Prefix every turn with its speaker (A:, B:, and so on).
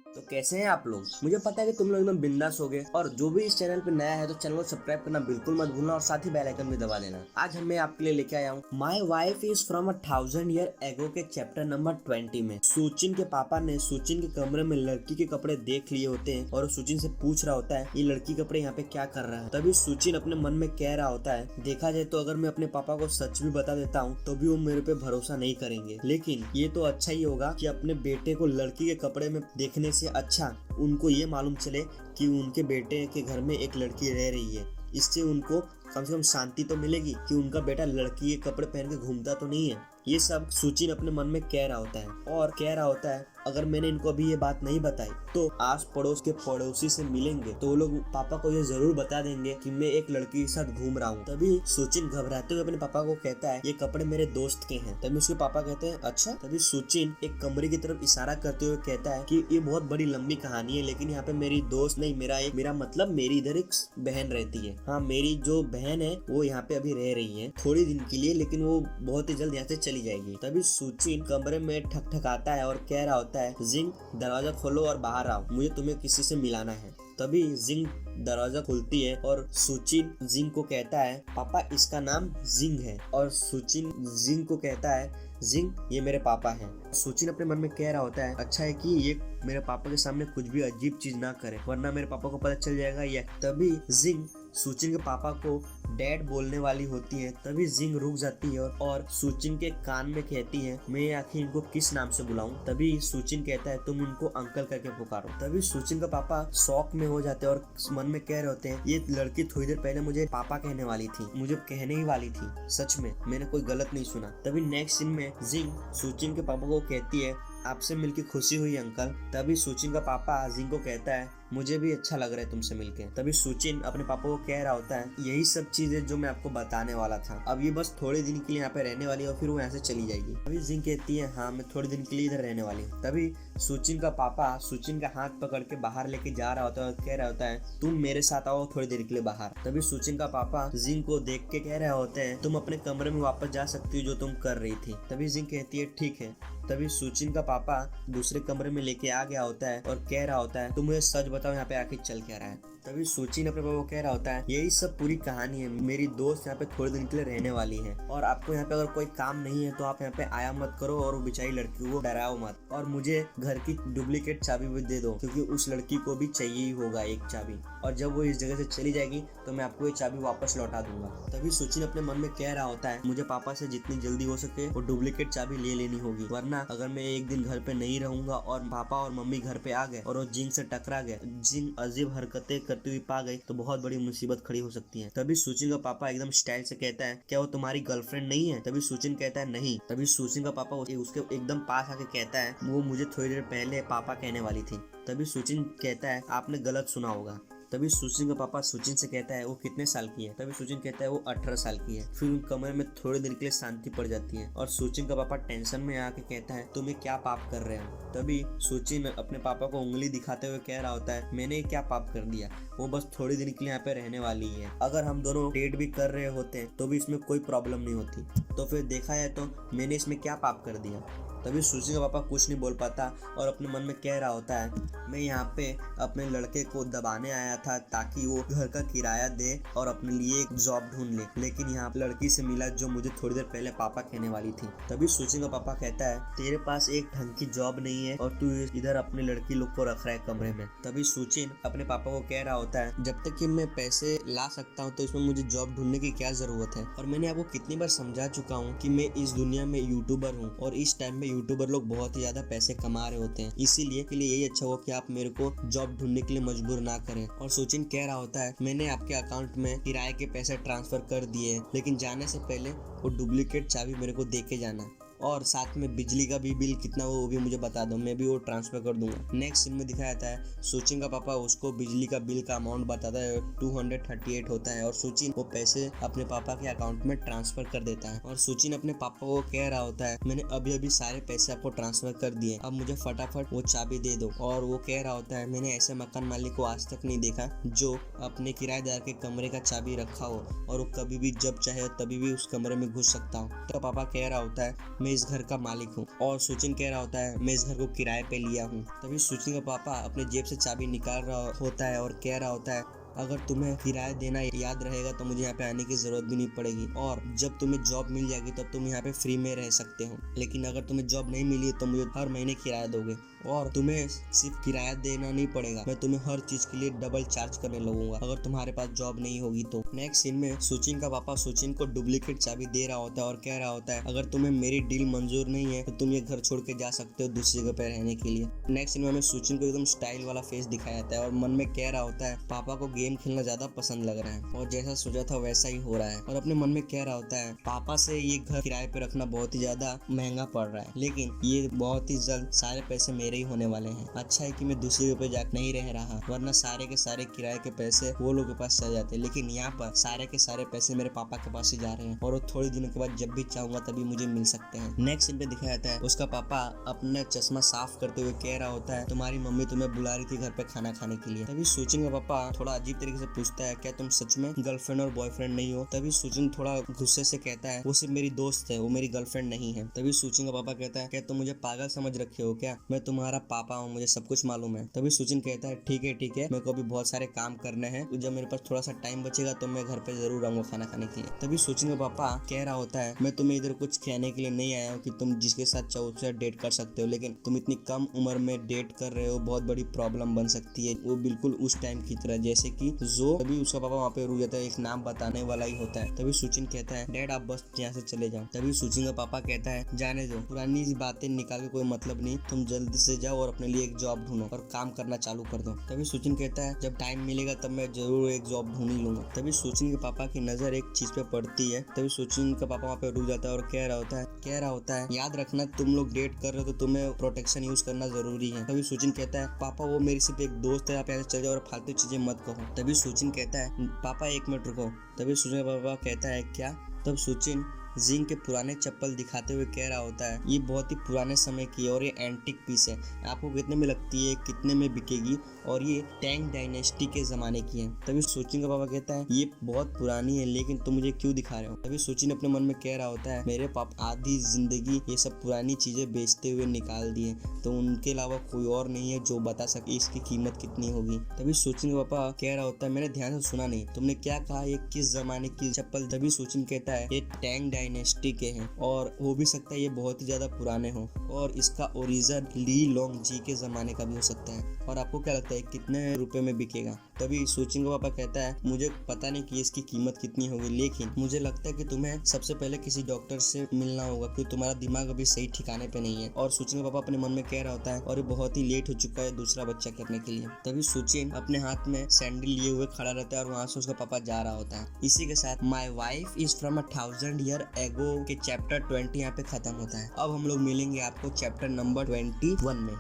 A: तो कैसे हैं आप लोग। मुझे पता है कि तुम लोग एकदम बिंदास हो गए, और जो भी इस चैनल पे नया है तो चैनल को सब्सक्राइब करना बिल्कुल मत भूलना और साथ ही बेल आइकन भी दबा देना। आज मैं आपके लिए लेके आया हूँ my wife is from 1000 year ago के चैप्टर नंबर 20 में। सुचिन के पापा ने सुचिन के कमरे में लड़की के कपड़े देख लिए होते हैं और सुचिन से पूछ रहा होता है ये लड़की कपड़े यहाँ पे क्या कर रहा है। तभी सुचिन अपने मन में कह रहा होता है देखा जाए तो अगर मैं अपने पापा को सच भी बता देता हूँ तो भी वो मेरे पे भरोसा नहीं करेंगे, लेकिन ये तो अच्छा ही होगा कि अपने बेटे को लड़की के कपड़े में देखने से अच्छा उनको ये मालूम चले कि उनके बेटे के घर में एक लड़की रह रही है। इससे उनको कम से कम शांति तो मिलेगी कि उनका बेटा लड़की के कपड़े पहन के घूमता तो नहीं है। ये सब सुचिन अपने मन में कह रहा होता है और कह रहा होता है अगर मैंने इनको अभी ये बात नहीं बताई तो आस पड़ोस के पड़ोसी से मिलेंगे तो वो लोग पापा को ये जरूर बता देंगे कि मैं एक लड़की के साथ घूम रहा हूँ। तभी सुचिन घबराते हुए अपने पापा को कहता है ये कपड़े मेरे दोस्त के हैं। तभी उसके पापा कहते हैं अच्छा। तभी सुचिन एक कमरे की तरफ इशारा करते हुए कहता है कि ये बहुत बड़ी लंबी कहानी है, लेकिन यहाँ पे मेरी दोस्त नहीं, मेरा मतलब मेरी इधर एक बहन रहती है। हाँ, मेरी जो बहन है वो यहाँ पे अभी रह रही है थोड़ी दिन के लिए, लेकिन वो बहुत ही जल्द यहाँ से चली जाएगी। तभी सुचिन कमरे में ठकठकाता है और कह रहा होता है जिंग दरवाजा खोलो और बाहर आओ, मुझे तुम्हें किसी से मिलाना है। तभी जिंग दरवाजा खुलती है और सुचिन जिंग को कहता है पापा इसका नाम जिंग है, और सुचिन जिंग को कहता है जिंग ये मेरे पापा हैं। सुचिन अपने मन में कह रहा होता है अच्छा है कि ये मेरे पापा के सामने कुछ भी अजीब चीज ना करे वरना मेरे पापा को पता चल जाएगा ये। तभी जिंग सुचिन के पापा को डैड बोलने वाली होती है। तभी जिंग रुक जाती है और सुचिन के कान में कहती है मैं आखिर इनको किस नाम से बुलाऊं। तभी सुचिन कहता है तुम इनको अंकल करके पुकारो। तभी सुचिन का पापा शौक में हो जाते हैं और मन में कह रहे होते हैं ये लड़की थोड़ी देर पहले मुझे पापा कहने वाली थी, मुझे कहने ही वाली थी, सच में मैंने कोई गलत नहीं सुना। तभी नेक्स्ट सीन में जिंग सुचिन के पापा को कहती है आपसे मिलके खुशी हुई अंकल। तभी सुचिन का पापा जिंग को कहता है मुझे भी अच्छा लग रहा है तुमसे मिलके। तभी सुचिन अपने पापा को कह रहा होता है यही सब चीजें जो मैं आपको बताने वाला था, अब ये बस थोड़े दिन के लिए यहाँ पे रहने वाली है और फिर वो यहाँ से चली जाएगी। तभी जिंग कहती है हाँ मैं थोड़े दिन के लिए इधर रहने वाली हूँ। तभी सुचिन का पापा सुचिन का हाथ पकड़ के बाहर लेके जा रहा होता है और कह रहा होता है तुम मेरे साथ आओ थोड़ी देर के लिए बाहर। तभी सुचिन का पापा जिंग को देख के कह रहे होते हैं तुम अपने कमरे में वापस जा सकती हो जो तुम कर रही थी। तभी जिंग कहती है ठीक है। तभी सुचिन का पापा दूसरे कमरे में लेके आ गया होता है और कह रहा होता है तुम मुझे सच बताओ यहाँ पे आके चल क्या रहा है। तभी सुचिन अपने पापा को कह रहा होता है यही सब पूरी कहानी है, मेरी दोस्त यहाँ पे थोड़े दिन के लिए रहने वाली है और आपको यहाँ पे अगर कोई काम नहीं है तो आप यहाँ पे आया मत करो और वो बेचारी लड़की को डराओ मत, और मुझे घर की डुप्लीकेट चाबी भी दे दो क्योंकि उस लड़की को भी चाहिए ही होगा एक चाबी, और जब वो इस जगह से चली जाएगी तो मैं आपको ये चाबी वापस लौटा दूंगा। तभी सुचिन अपने मन में कह रहा होता है मुझे पापा से जितनी जल्दी हो सके वो डुप्लीकेट चाबी ले लेनी होगी, वरना अगर मैं एक दिन घर पे नहीं रहूंगा और पापा और मम्मी घर पे आ गए और वो जिंग से टकरा गए, जिंग अजीब हरकतें करती हुई पा गई तो बहुत बड़ी मुसीबत खड़ी हो सकती है। तभी सुचिन का पापा एकदम स्टाइल से कहता है क्या वो तुम्हारी गर्लफ्रेंड नहीं है। तभी सुचिन कहता है नहीं। तभी सुचिन का पापा उसके एकदम पास आके कहता है वो मुझे थोड़ी देर पहले पापा कहने वाली थी। तभी सुचिन कहता है आपने गलत सुना होगा। तभी सुचिन का पापा सुचिन से कहता है वो कितने साल की है। तभी सुचिन कहता है वो 18 साल की है। फिर उन कमरे में थोड़ी देर के लिए शांति पड़ जाती है और सुचिन का पापा टेंशन में आके कहता है तुम ये क्या पाप कर रहे हो। तभी सुचिन अपने पापा को उंगली दिखाते हुए कह रहा होता है मैंने क्या पाप कर दिया, वो बस थोड़ी दिन के लिए यहाँ पे रहने वाली है, अगर हम दोनों डेट भी कर रहे होते तो भी इसमें कोई प्रॉब्लम नहीं होती, तो फिर देखा जाए तो मैंने इसमें क्या पाप कर दिया। तभी सुचिन का पापा कुछ नहीं बोल पाता और अपने मन में कह रहा होता है मैं यहाँ पे अपने लड़के को दबाने आया था ताकि वो घर का किराया दे और अपने लिए एक जॉब ढूंढ ले, लेकिन यहाँ लड़की से मिला जो मुझे थोड़ी देर पहले पापा कहने वाली थी। तभी सुचिन का पापा कहता है तेरे पास एक ढंग की जॉब नहीं है और तू इधर अपने लड़की लोग को रख रहा है कमरे में। तभी सुचिन अपने पापा को कह रहा होता है जब तक कि मैं पैसे ला सकता हूँ तो इसमें मुझे जॉब ढूंढने की क्या जरूरत है, और मैंने आपको कितनी बार समझा चुका हूँ कि मैं इस दुनिया में यूट्यूबर हूँ और इस टाइम में यूट्यूबर लोग बहुत ही ज्यादा पैसे कमा रहे होते हैं, इसीलिए यही अच्छा हो कि आप मेरे को जॉब ढूंढने के लिए मजबूर ना करें। और सुचिन कह रहा होता है मैंने आपके अकाउंट में किराए के पैसे ट्रांसफर कर दिए, लेकिन जाने से पहले वो डुप्लीकेट चाबी मेरे को दे के जाना, और साथ में बिजली का भी बिल कितना वो भी मुझे बता दो, मैं भी वो ट्रांसफर कर दूंगा। नेक्स्ट सीन में दिखाया जाता है सुचिन का पापा उसको बिजली का बिल का अमाउंट बताता है 238 होता है और सुचिन वो पैसे अपने पापा के अकाउंट में ट्रांसफर कर देता है। और सुचिन अपने पापा को कह रहा होता है मैंने अभी अभी सारे पैसे आपको ट्रांसफर कर दिए, अब मुझे फटाफट वो चाबी दे दो। और वो कह रहा होता है मैंने ऐसे मकान मालिक को आज तक नहीं देखा जो अपने किराएदार के कमरे का चाबी रखा हो और वो कभी भी जब चाहे तभी भी उस कमरे में घुस सकता हो। तो पापा कह रहा होता है मैं इस घर का मालिक हूँ। और सुचिन कह रहा होता है मैं इस घर को किराए पे लिया हूँ। तभी सुचिन का पापा अपने जेब से चाबी निकाल रहा होता है और कह रहा होता है अगर तुम्हें किराया देना याद रहेगा तो मुझे यहाँ पे आने की जरूरत भी नहीं पड़ेगी, और जब तुम्हें जॉब मिल जाएगी तब तुम यहाँ पे फ्री में रह सकते हो। लेकिन अगर तुम्हें जॉब नहीं मिली तो मुझे हर महीने किराया दोगे, और तुम्हें सिर्फ किराया देना नहीं पड़ेगा, मैं तुम्हें हर चीज के लिए डबल चार्ज करने लगूंगा अगर तुम्हारे पास जॉब नहीं होगी तो। नेक्स्ट सीन में सुचिन का पापा सुचिन को डुप्लीकेट चाबी दे रहा होता है और कह रहा होता है अगर तुम्हें मेरी डील मंजूर नहीं है तो तुम ये घर छोड़ के जा सकते हो दूसरी जगह पे रहने के लिए। नेक्स्ट सीन में हमें सुचिन को एकदम स्टाइल वाला फेस दिखाया जाता है और मन में कह रहा होता है पापा को गेम खेलना ज्यादा पसंद लग रहा है, और जैसा सोचा था वैसा ही हो रहा है। और अपने मन में कह रहा होता है पापा से ये घर किराए पे रखना बहुत ही ज्यादा महंगा पड़ रहा है, लेकिन ये बहुत ही जल्द सारे पैसे मेरे ही होने वाले हैं। अच्छा है कि मैं दूसरी जगह पे जाकर नहीं रह रहा, वरना सारे के सारे किराए के पैसे वो लोग के पास चले जाते, लेकिन यहाँ पर सारे के सारे पैसे मेरे पापा के पास ही जा रहे हैं, और वो थोड़ी दिनों के बाद जब भी चाहूंगा तभी मुझे मिल सकते हैं। नेक्स्ट सीन पे दिखाया जाता है उसका पापा अपना चश्मा साफ करते हुए कह रहा होता है तुम्हारी मम्मी तुम्हें बुला रही थी घर पे खाना खाने के लिए। तभी सुचिन का पापा थोड़ा अजीब तरीके से पूछता है क्या तुम सच में गर्लफ्रेंड और बॉयफ्रेंड नहीं हो? तभी सुचिन थोड़ा गुस्से से कहता है वो सिर्फ मेरी दोस्त है, वो मेरी गर्लफ्रेंड नहीं है। तभी सुचिन का पापा कहता है क्या तुम मुझे पागल समझ रखे हो क्या? मैं तुम्हारा पापा हूँ, मुझे सब कुछ मालूम है। तभी सुचिन कहता है ठीक है मेरे को अभी बहुत सारे काम करने हैं, जब मेरे पास थोड़ा सा टाइम बचेगा तो मैं घर पे जरूर आऊंगा खाना खाने के लिए। तभी सुचिन का पापा कह रहा होता है मैं तुम्हें इधर कुछ कहने के लिए नहीं आया हूँ कि तुम जिसके साथ चाहो उससे डेट कर सकते हो, लेकिन तुम इतनी कम उम्र में डेट कर रहे हो, बहुत बड़ी प्रॉब्लम बन सकती है। वो बिल्कुल उस टाइम की तरह जैसे कि जो। तभी उसका पापा वहाँ पे रुक जाता है, एक नाम बताने वाला ही होता है। तभी सुचिन कहता है डैड आप बस यहाँ से चले जाओ। तभी सुचिन का पापा कहता है जाने दो, पुरानी बातें निकाल के कोई मतलब नहीं, तुम जल्दी से जाओ और अपने लिए एक जॉब ढूंढो और काम करना चालू कर दो। तभी सुचिन कहता है जब टाइम मिलेगा तब मैं जरूर एक जॉब ढूंढ ही लूंगा। तभी सुचिन के पापा की नजर एक चीज पे पड़ती है। तभी सुचिन का पापा वहाँ पे रुक जाता है और कह रहा होता है याद रखना तुम लोग डेट कर रहे हो तो तुम्हें प्रोटेक्शन यूज करना जरूरी है। तभी सुचिन कहता है पापा वो मेरी सिर्फ एक दोस्त है, आप यहाँ से चले जाओ और फालतू चीजें मत कहो। तभी सुचिन कहता है पापा 1 मिनट रुको। तभी सुचिन का पापा कहता है क्या? तब सुचिन जिंग के पुराने चप्पल दिखाते हुए कह रहा होता है ये बहुत ही पुराने समय की है और ये एंटीक पीस है, आपको कितने में लगती है, कितने में बिकेगी? और ये टैंग डायनेस्टी के जमाने की है। तभी सुचिन का पापा कहता है ये बहुत पुरानी है लेकिन तुम मुझे क्यों दिखा रहे हो? तभी सुचिन अपने मन में कह रहा होता है मेरे पापा आधी जिंदगी ये सब पुरानी चीजें बेचते हुए निकाल दिए, तो उनके अलावा कोई और नहीं है जो बता सके इसकी कीमत कितनी होगी। तभी सुचिन का पापा कह रहा होता है मैंने ध्यान से सुना नहीं, तुमने क्या कहा, ये किस जमाने की चप्पल? तभी सुचिन कहता है ये टैंग डायनेस्टी के हैं और हो भी सकता है ये बहुत ही ज्यादा पुराने हो, और इसका ओरिजिन ली लोंग जी के जमाने का भी हो सकता है। और आपको क्या लगता है कितने रुपए में बिकेगा? तभी सुचिन का पापा कहता है मुझे पता नहीं कि इसकी कीमत कितनी होगी, लेकिन मुझे लगता है कि तुम्हें सबसे पहले किसी डॉक्टर से मिलना होगा क्योंकि तुम्हारा दिमाग अभी सही ठिकाने पे नहीं है। और सुचिन का पापा अपने मन में कह रहा होता है और ये बहुत ही लेट हो चुका है दूसरा बच्चा करने के लिए। तभी सुचिन अपने हाथ में सैंडल लिए हुए खड़ा रहता है और वहां से उसका पापा जा रहा होता है। इसी के साथ my wife is from 1000 year ago के चैप्टर 20 यहाँ पे खत्म होता है। अब हम लोग मिलेंगे आपको चैप्टर नंबर 21 में।